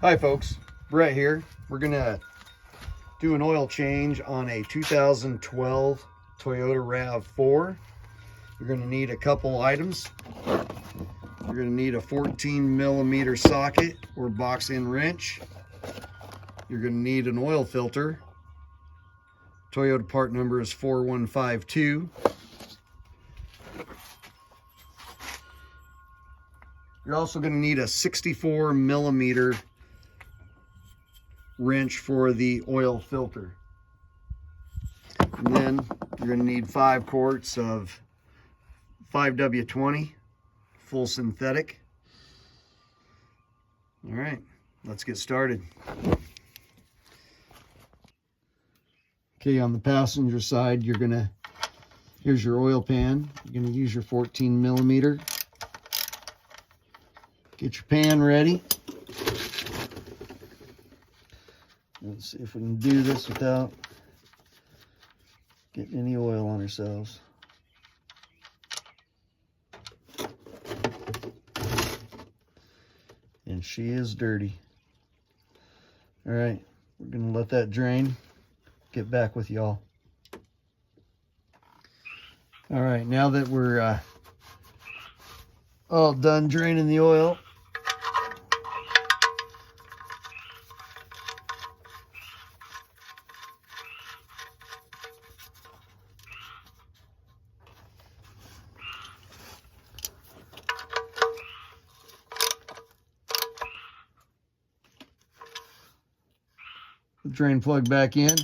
Hi folks, Brett here. We're gonna do an oil change on a 2012 Toyota RAV4. You're gonna need a couple items. You're gonna need a 14mm socket or box-in wrench. You're gonna need an oil filter. Toyota part number is 4152. You're also gonna need a 64mm wrench for the oil filter. And then you're going to need 5 quarts of 5W20 full synthetic. All right, let's get started. Okay, on the passenger side, here's your oil pan. You're going to use your 14mm. Get your pan ready. Let's see if we can do this without getting any oil on ourselves. And she is dirty. All right, we're gonna let that drain. Get back with y'all. All right, now that we're all done draining the oil, drain plug back in.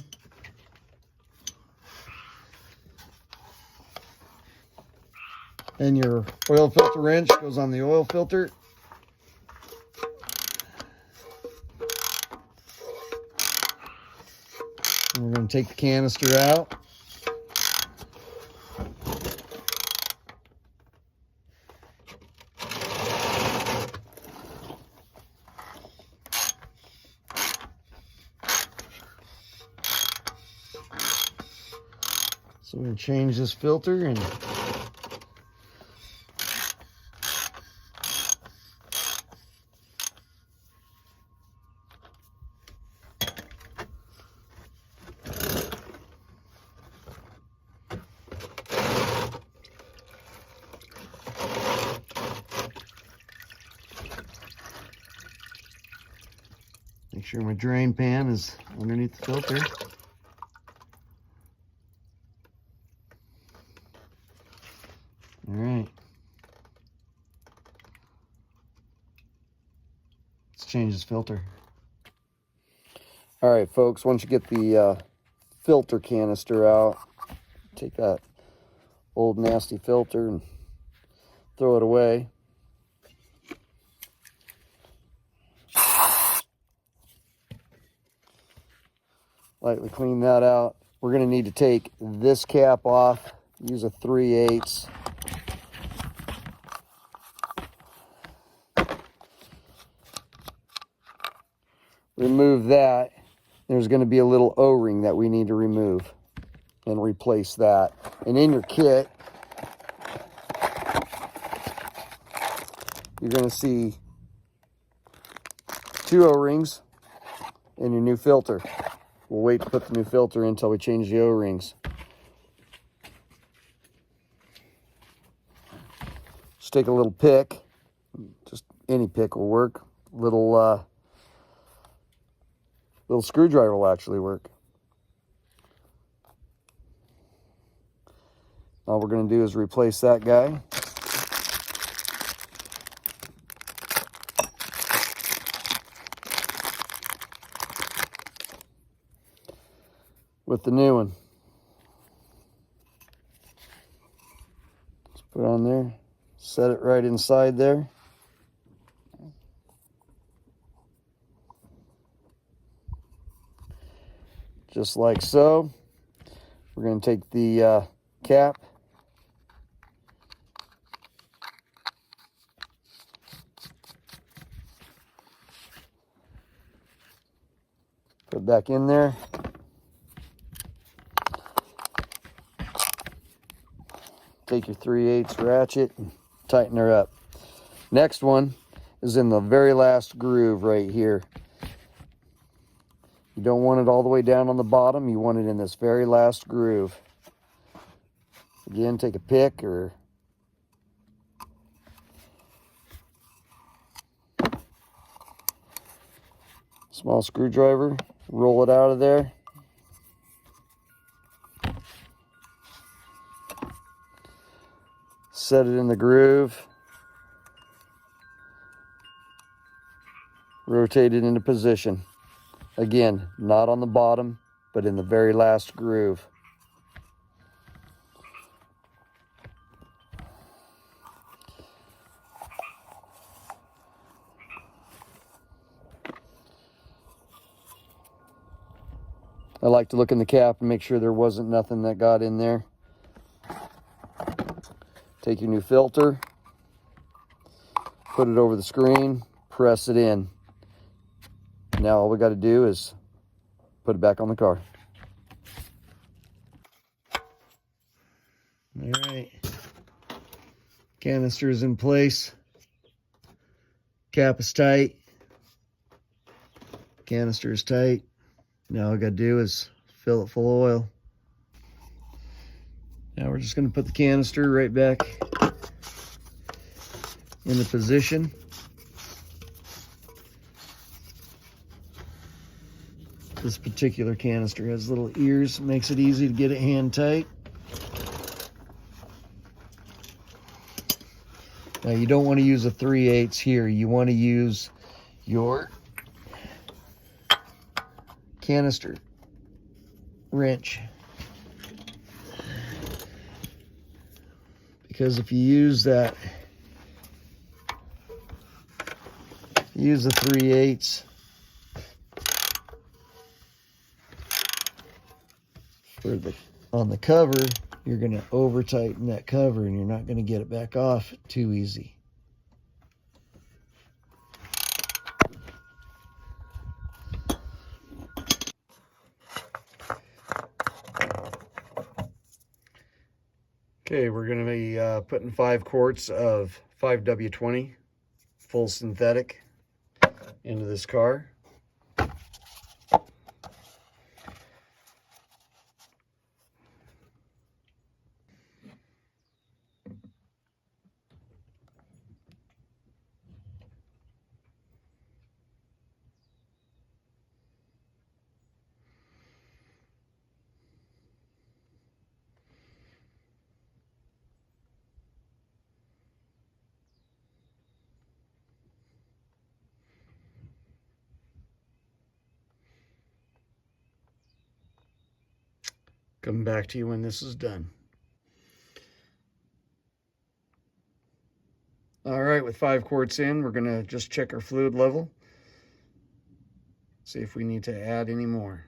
And your oil filter wrench goes on the oil filter. And we're going to take the canister out. So we're going to change this filter and make sure my drain pan is underneath the filter. All right. Let's change this filter. All right, folks, once you get the filter canister out, take that old nasty filter and throw it away. Lightly clean that out. We're going to need to take this cap off. Use a 3/8. Remove that. There's going to be a little O-ring that we need to remove and replace that. And in your kit, you're going to see 2 O-rings and your new filter. We'll wait to put the new filter in until we change the O-rings. Just take a little pick, just any pick will work. Little screwdriver will actually work. All we're going to do is replace that guy. With the new one. Let's put it on there. Set it right inside there. Just like so. We're going to take the cap. Put it back in there. Take your 3/8 ratchet and tighten her up. Next one is in the very last groove right here. You don't want it all the way down on the bottom. You want it in this very last groove. Again, take a pick or small screwdriver, roll it out of there. Set it in the groove. Rotate it into position. Again, not on the bottom, but in the very last groove. I like to look in the cap and make sure there wasn't nothing that got in there. Take your new filter, put it over the screen, press it in. Now all we got to do is put it back on the car. All right, canister is in place, cap is tight, canister is tight. Now all I got to do is fill it full of oil. Now we're just going to put the canister right back into position. This particular canister has little ears, makes it easy to get it hand tight. Now you don't want to use a 3/8 here. You want to use your canister wrench. Because if you use that, use the 3/8 for on the cover, you're going to over tighten that cover and you're not going to get it back off too easy. Okay, we're going to be putting 5 quarts of 5W20 full synthetic into this car. Come back to you when this is done. All right, with 5 quarts in, we're going to just check our fluid level. See if we need to add any more.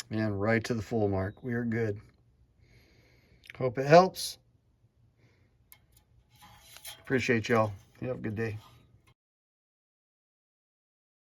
And right to the full mark. We are good. Hope it helps. Appreciate y'all. You have a good day.